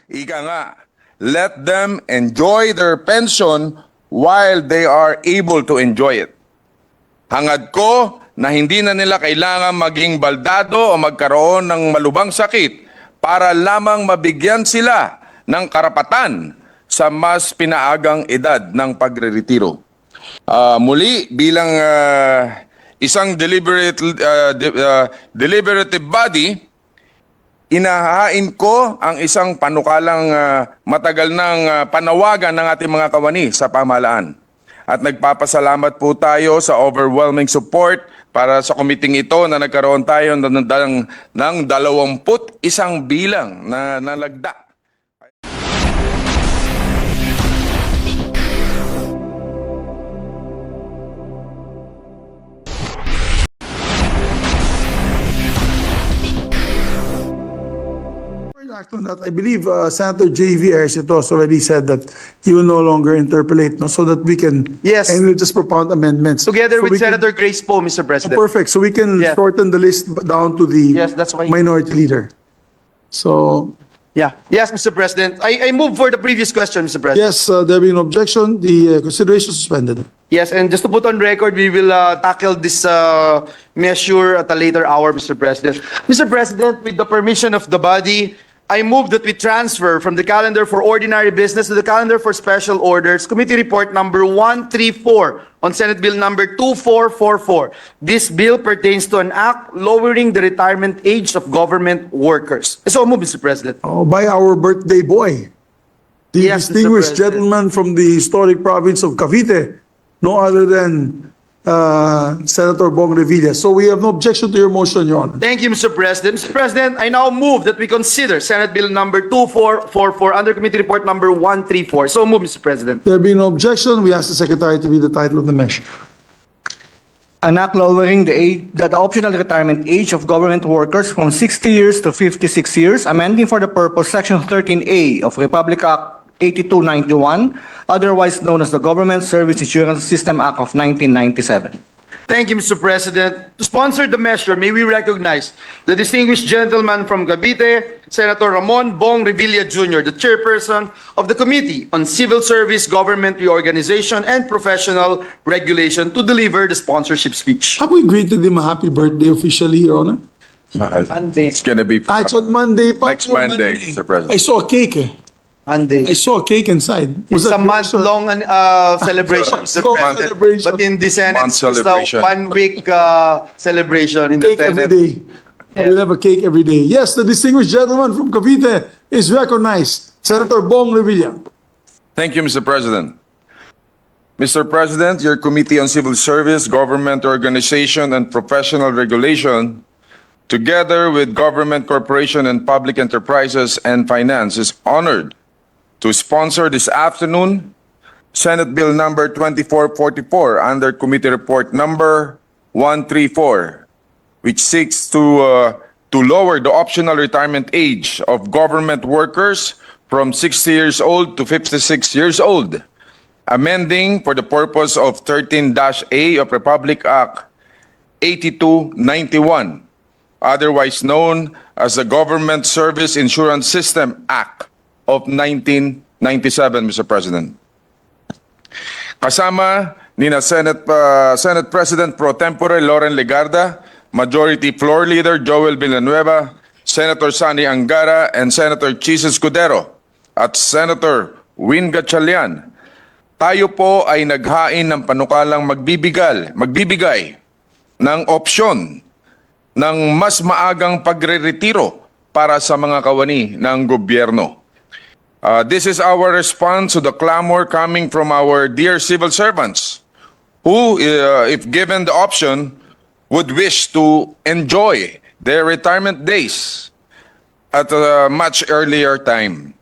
Ika nga, let them enjoy their pension while they are able to enjoy it. Hangad ko na hindi na nila kailangan maging baldado o magkaroon ng malubhang sakit para lamang mabigyan sila ng karapatan sa mas pinaagang edad ng pagreretiro. Muli, bilang isang deliberative body, inahain ko ang isang panukalang matagal ng panawagan ng ating mga kawani sa pamahalaan. At nagpapasalamat po tayo sa overwhelming support para sa committee ito na nagkaroon tayo ng 21 bilang na lagda. Act on that. I believe Senator J.V. Ercitos already said that he will no longer interpolate, no, so that we can Yes. and we'll just propound amendments Together So with we can- Senator Grace Poe, Mr. President. Perfect. So we can Yes. shorten the list down to the Yes, that's why- minority leader. So Yeah. Yes, Mr. President. I move for the previous question, Mr. President. yes, there being no objection, the consideration suspended. Yes, and just to put on record, we will tackle this measure at a later hour, Mr. President. Mr. President, with the permission of the body, I move that we transfer from the calendar for ordinary business to the calendar for special orders, Committee Report number 134 on Senate Bill number 2444. This bill pertains to an act lowering the retirement age of government workers. So move, Mr. President. Oh, by our birthday boy, the Yes, Mr. distinguished President. gentleman from the historic province of Cavite, no other than Senator Bong Revilla. So we have no objection to your motion, Your Honor. Thank you, Mr. President. Mr. President, I now move that we consider Senate Bill number 2444 under Committee Report number 134. So move, Mr. President. There being no objection, we ask the Secretary to read the title of the measure. An act lowering the optional retirement age of government workers from 60 years to 56 years, amending for the purpose Section 13A of Republic Act 8291, otherwise known as the Government Service Insurance System Act of 1997. Thank you, Mr. President. To sponsor the measure, may we recognize the distinguished gentleman from Cavite, Senator Ramon Bong Revilla Jr., the chairperson of the Committee on Civil Service, Government Reorganization, and Professional Regulation to deliver the sponsorship speech. Have we greeted him a happy birthday officially, Your Honor? It's gonna be It's on Monday. pa. next Monday, Mr. I President. saw a cake. Monday. I saw a cake inside. It's a that month-long celebration, Mr. Month President. celebration. But in the Senate, Month it's a celebration. one-week celebration in the cake every Senate. day? We'll have a cake every day. Yes, the distinguished gentleman from Cavite is recognized. Senator Bong Revilla. Thank you, Mr. President. Mr. President, your Committee on Civil Service, Government Organization, and Professional Regulation, together with Government Corporation and Public Enterprises and Finance, is honored to sponsor this afternoon Senate Bill number 2444 under Committee Report number 134, which seeks to lower the optional retirement age of government workers from 60 years old to 56 years old, amending for the purpose of 13-A of Republic Act 8291, otherwise known as the Government Service Insurance System Act of 1997, Mr. President. Kasama nina Senate President Pro Tempore Loren Legarda, Majority Floor Leader Joel Villanueva, Senator Sani Angara, and Senator Gsis at Senator Win Gatchalian. Tayo po ay naghain ng panukalang magbibigay ng opsyon ng mas maagang pagreretiro para sa mga kawani ng gobyerno. This is our response to the clamor coming from our dear civil servants who, if given the option, would wish to enjoy their retirement days at a much earlier time.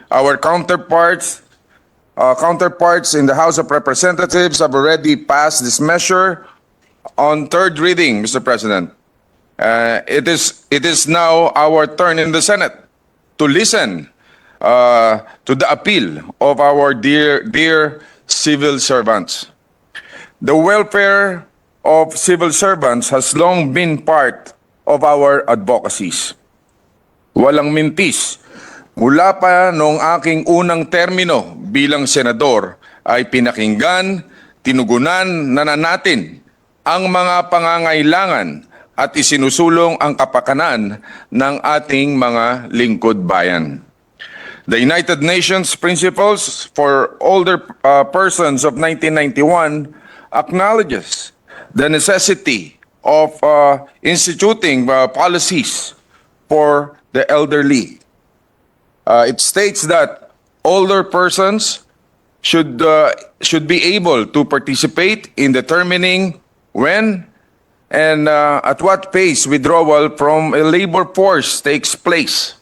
Our counterparts in the House of Representatives have already passed this measure on third reading, Mr. President. It is now our turn in the Senate to listen to the appeal of our dear civil servants. The welfare of civil servants has long been part of our advocacies. Walang mintis Mula pa noong aking unang termino bilang senador ay pinakinggan, tinugunan na natin ang mga pangangailangan at isinusulong ang kapakanan ng ating mga lingkod bayan. The United Nations Principles for Older Persons of 1991 acknowledges the necessity of instituting policies for the elderly. It states that older persons should be able to participate in determining when and at what pace withdrawal from a labor force takes place.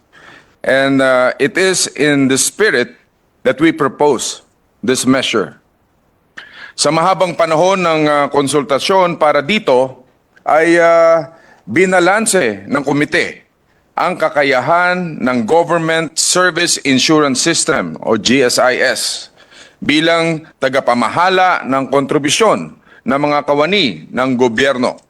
And it is in the spirit that we propose this measure. Sa mahabang panahon ng konsultasyon para dito ay binalanse ng komite ang kakayahan ng Government Service Insurance System o GSIS bilang tagapamahala ng kontribusyon ng mga kawani ng gobyerno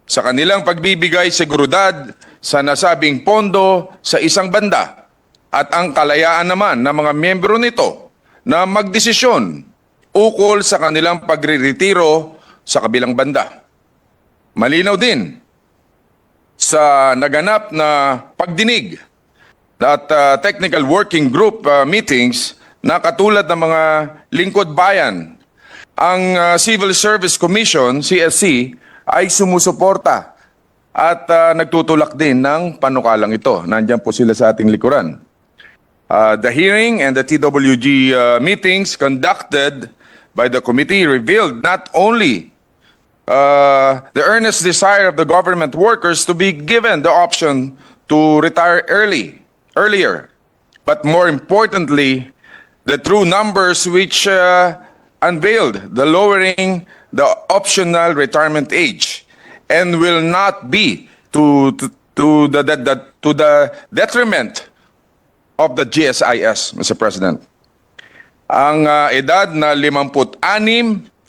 sa kanilang pagbibigay seguridad sa nasabing pondo sa isang banda at ang kalayaan naman ng mga miyembro nito na magdesisyon ukol sa kanilang pagre-retiro sa kabilang banda. Malinaw din sa naganap na pagdinig at technical working group meetings na katulad ng mga lingkod bayan, ang Civil Service Commission, CSC, ay sumusuporta at nagtutulak din ng panukalang ito. Nandiyan po sila sa ating likuran. The hearing and the TWG meetings conducted by the committee revealed not only the earnest desire of the government workers to be given the option to retire earlier, but more importantly, the true numbers which unveiled the lowering the optional retirement age and will not be to the detriment of the GSIS, Mr. President. Ang edad na 56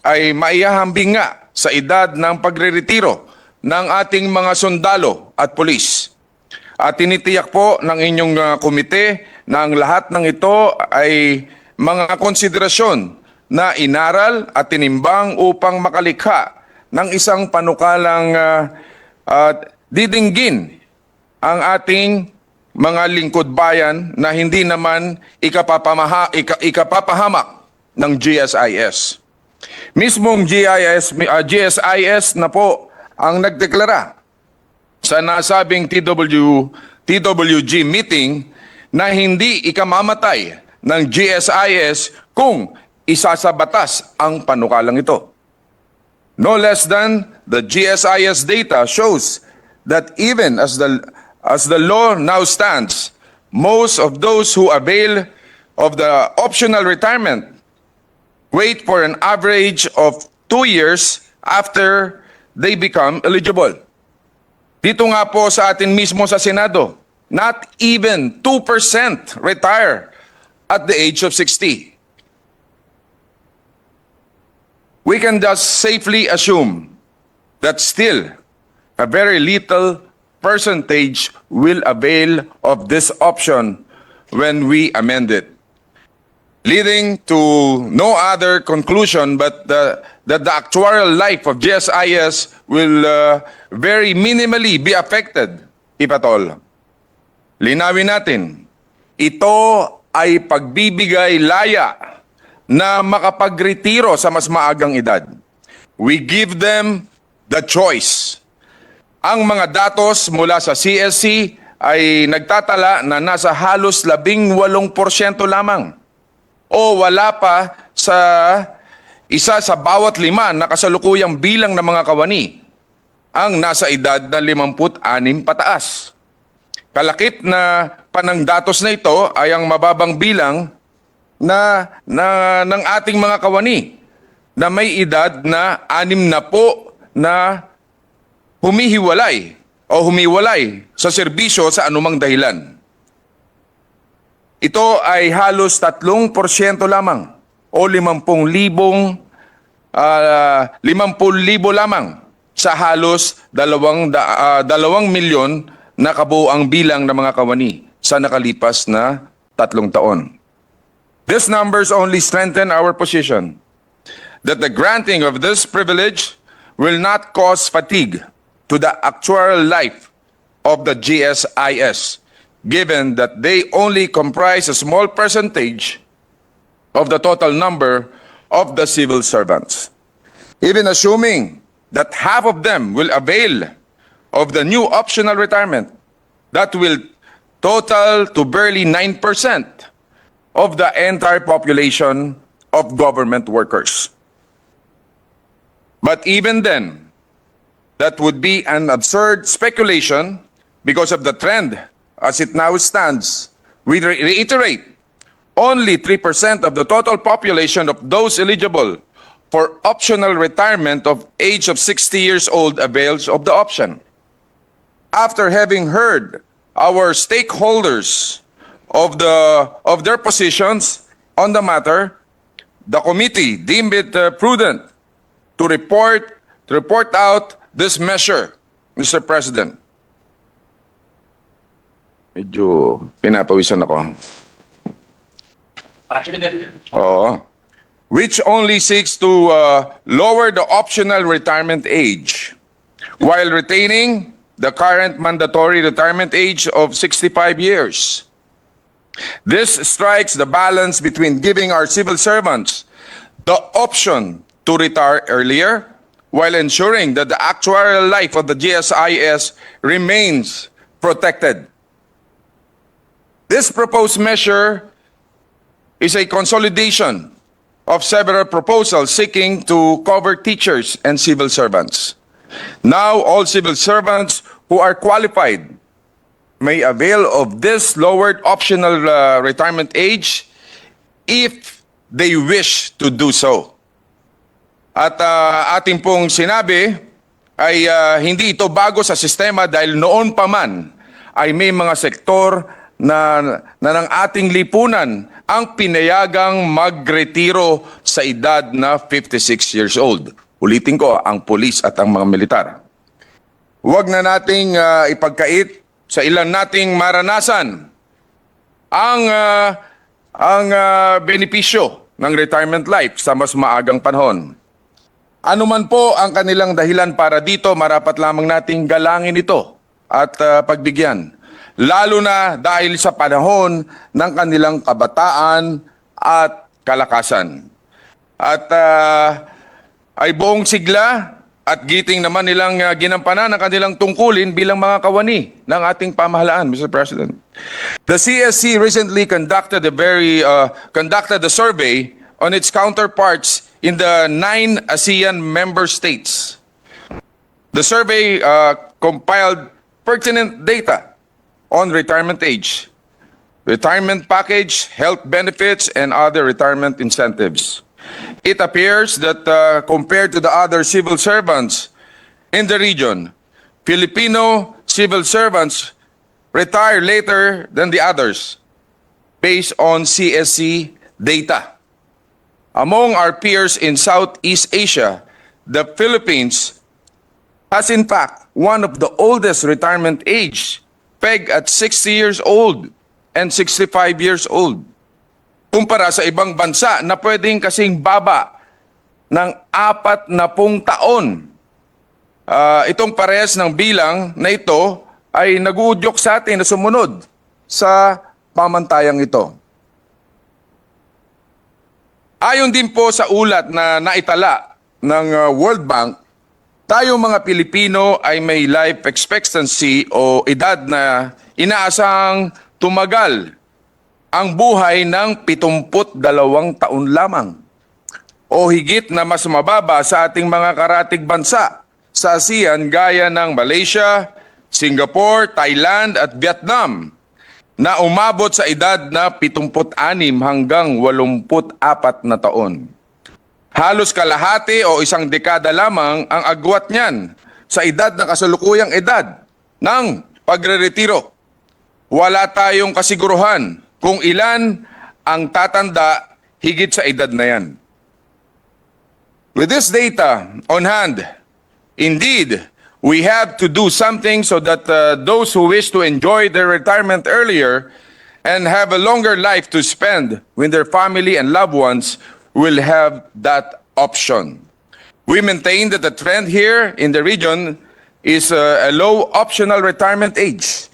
ay maihahambing nga sa edad ng pagre-retiro ng ating mga sundalo at pulis. At tinitiyak po ng inyong komite na ang lahat ng ito ay mga konsiderasyon na inaral at tinimbang upang makalikha ng isang panukalang didinggin ang ating mga lingkod bayan na hindi naman ikapapahamak ng GSIS. Mismong GSIS na po ang nagdeklara sa nasabing TWG meeting na hindi ikamamatay ng GSIS kung isasabatas ang panukalang ito. No less than the GSIS data shows that even as the law now stands, most of those who avail of the optional retirement wait for an average of 2 years after they become eligible. Dito nga po sa atin mismo sa Senado, not even 2% retire at the age of 60. We can just safely assume that still a very little percentage will avail of this option when we amend it, leading to no other conclusion but that the actuarial life of GSIS will very minimally be affected, if at all. Linawin natin, ito ay pagbibigay laya na makapagretiro sa mas maagang edad. We give them the choice. Ang mga datos mula sa CSC ay nagtatala na nasa halos 18% lamang o wala pa sa isa sa bawat 5 na kasalukuyang bilang ng mga kawani ang nasa edad na 56 pataas. Kalakip na panangdatos na ito ay ang mababang bilang ng ating mga kawani na may edad na 60 na humiwalay sa serbisyo sa anumang dahilan. Ito ay halos 3% lamang o 50,000 lamang sa halos 2 milyon na kabuuang bilang ng mga kawani sa nakalipas na 3 taon. These numbers only strengthen our position that the granting of this privilege will not cause fatigue to the actual life of the GSIS, given that they only comprise a small percentage of the total number of the civil servants. Even assuming that half of them will avail of the new optional retirement, that will total to barely 9% of the entire population of government workers. But even then, that would be an absurd speculation because of the trend as it now stands. We reiterate, only 3% of the total population of those eligible for optional retirement of age of 60 years old avails of the option. After having heard our stakeholders of their positions on the matter, the committee deemed it prudent to report out this measure, Mr. President. Medyo pinapawisan ako. Oo. Which only seeks to lower the optional retirement age while retaining the current mandatory retirement age of 65 years. This strikes the balance between giving our civil servants the option to retire earlier while ensuring that the actuarial life of the GSIS remains protected. This proposed measure is a consolidation of several proposals seeking to cover teachers and civil servants. Now, all civil servants who are qualified may avail of this lowered optional retirement age if they wish to do so. At ating pong sinabi ay hindi ito bago sa sistema dahil noon pa man ay may mga sektor na ng ating lipunan ang pinayagang magretiro sa edad na 56 years old. Ulitin ko, ang pulis at ang mga militar. Huwag na nating ipagkait sa ilan nating maranasan ang benepisyo ng retirement life sa mas maagang panahon. Ano man po ang kanilang dahilan para dito, marapat lamang nating galangin ito at pagbigyan. Lalo na dahil sa panahon ng kanilang kabataan at kalakasan. At ay buong sigla at giting naman nilang ginampanan ang kanilang tungkulin bilang mga kawani ng ating pamahalaan, Mr. President. The CSC recently conducted a survey on its counterparts in the 9 ASEAN member states. The survey compiled pertinent data on retirement age, retirement package, health benefits, and other retirement incentives. It appears that compared to the other civil servants in the region, Filipino civil servants retire later than the others based on CSC data. Among our peers in Southeast Asia, the Philippines has in fact one of the oldest retirement age, pegged at 60 years old and 65 years old. Kumpara sa ibang bansa na pwedeng kasing baba ng 40 taon. Itong parehas ng bilang na ito ay nag-uudyok sa atin na sumunod sa pamantayang ito. Ayon din po sa ulat na naitala ng World Bank, tayong mga Pilipino ay may life expectancy o edad na inaasang tumagal ang buhay ng 72 taon lamang o higit na mas mababa sa ating mga karatig bansa sa ASEAN gaya ng Malaysia, Singapore, Thailand at Vietnam na umabot sa edad na 76 hanggang 84 na taon. Halos kalahati o isang dekada lamang ang agwat niyan sa edad na kasalukuyang edad ng pagreretiro. Wala tayong kasiguruhan kung ilan ang tatanda higit sa edad na yan. With this data on hand, indeed, we have to do something so that those who wish to enjoy their retirement earlier and have a longer life to spend with their family and loved ones will have that option. We maintain that the trend here in the region is a low optional retirement age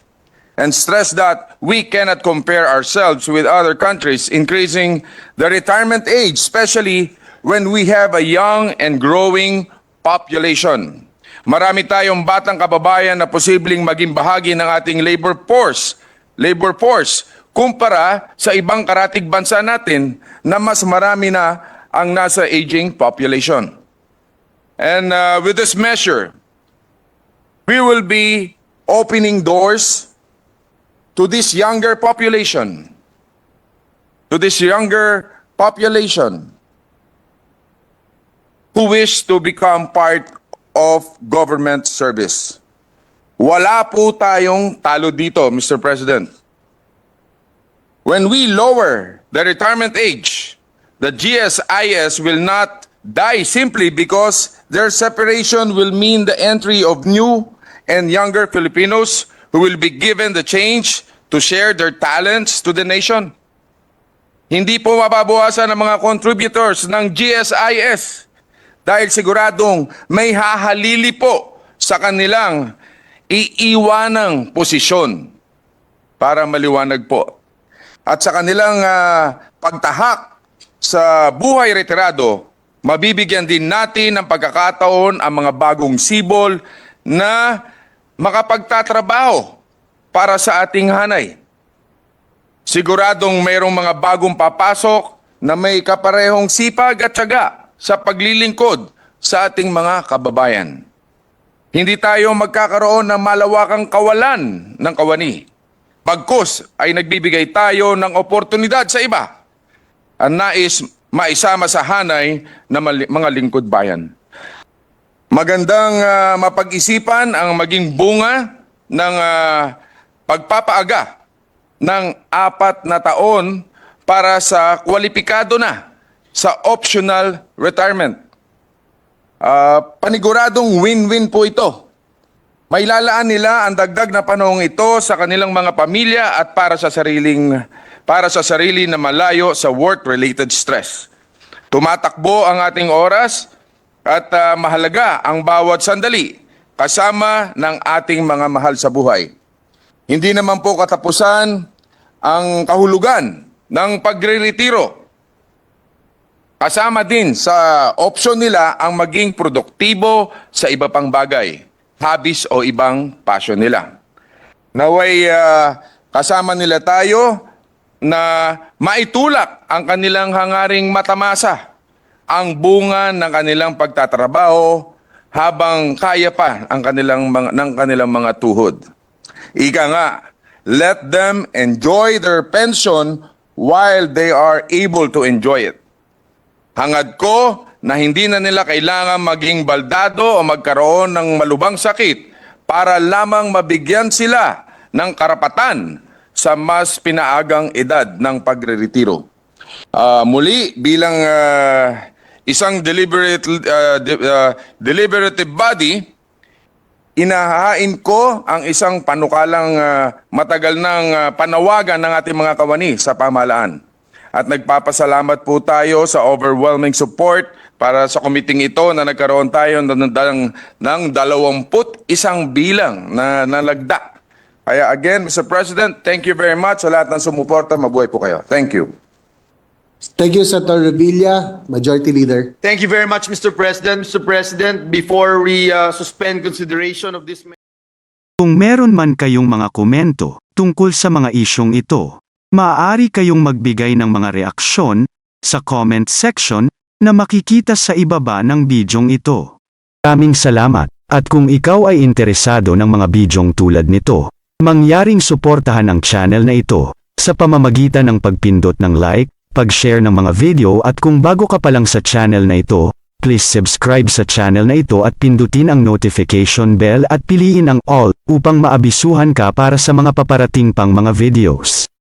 and stress that we cannot compare ourselves with other countries increasing the retirement age, especially when we have a young and growing population. Marami tayong batang kababayan na posibleng maging bahagi ng ating labor force kumpara sa ibang karatig bansa natin na mas marami na ang nasa aging population. And with this measure, we will be opening doors to this younger population, who wish to become part of government service. Wala po tayong talo dito, Mr. President. When we lower the retirement age, the GSIS will not die simply because their separation will mean the entry of new and younger Filipinos who will be given the chance to share their talents to the nation. Hindi po mababawasan ang mga contributors ng GSIS dahil siguradong may hahalili po sa kanilang iiwanang posisyon para maliwanag po. At sa kanilang pagtahak sa buhay retirado, mabibigyan din natin ng pagkakataon ang mga bagong sibol na makapagtatrabaho para sa ating hanay. Siguradong mayroong mga bagong papasok na may kaparehong sipag at tiyaga sa paglilingkod sa ating mga kababayan. Hindi tayo magkakaroon ng malawakang kawalan ng kawani. Bagkus ay nagbibigay tayo ng oportunidad sa iba ang nais maisama sa hanay ng mga lingkod bayan. Magandang mapag-isipan ang maging bunga ng pagpapaaga ng 4 na taon para sa kwalipikado na sa optional retirement. Paniguradong win-win po ito. Mailalaan nila ang dagdag na panahong ito sa kanilang mga pamilya at para sa sarili na malayo sa work-related stress. Tumatakbo ang ating oras at mahalaga ang bawat sandali kasama ng ating mga mahal sa buhay. Hindi naman po katapusan ang kahulugan ng pagre-retiro. Kasama din sa option nila ang maging produktibo sa iba pang bagay, hobbies o ibang passion nila. Naway kasama nila tayo na maitulak ang kanilang hangaring matamasa, ang bunga ng kanilang pagtatrabaho habang kaya pa ang kanilang mga tuhod. Ika nga, let them enjoy their pension while they are able to enjoy it. Hangad ko na hindi na nila kailangan maging baldado o magkaroon ng malubhang sakit para lamang mabigyan sila ng karapatan sa mas pinaagang edad ng pagre-retiro. Muli, bilang isang deliberative body, inahain ko ang isang panukalang matagal ng panawagan ng ating mga kawani sa pamahalaan. At nagpapasalamat po tayo sa overwhelming support para sa committee ito na nagkaroon tayo ng 21 bilang na nalagda. Kaya again, Mr. President, thank you very much sa lahat ng sumuporta. Mabuhay po kayo. Thank you. Thank you, Senator Revilla, Majority Leader. Thank you very much, Mr. President. Mr. President, before we suspend consideration of this... Kung meron man kayong mga komento tungkol sa mga isyong ito, maaari kayong magbigay ng mga reaksyon sa comment section na makikita sa ibaba ng bidyong ito. Maraming salamat, at kung ikaw ay interesado ng mga bidyong tulad nito, mangyaring suportahan ang channel na ito sa pamamagitan ng pagpindot ng like, pag-share ng mga video at kung bago ka pa lang sa channel na ito, please subscribe sa channel na ito at pindutin ang notification bell at piliin ang all upang maabisuhan ka para sa mga paparating pang mga videos.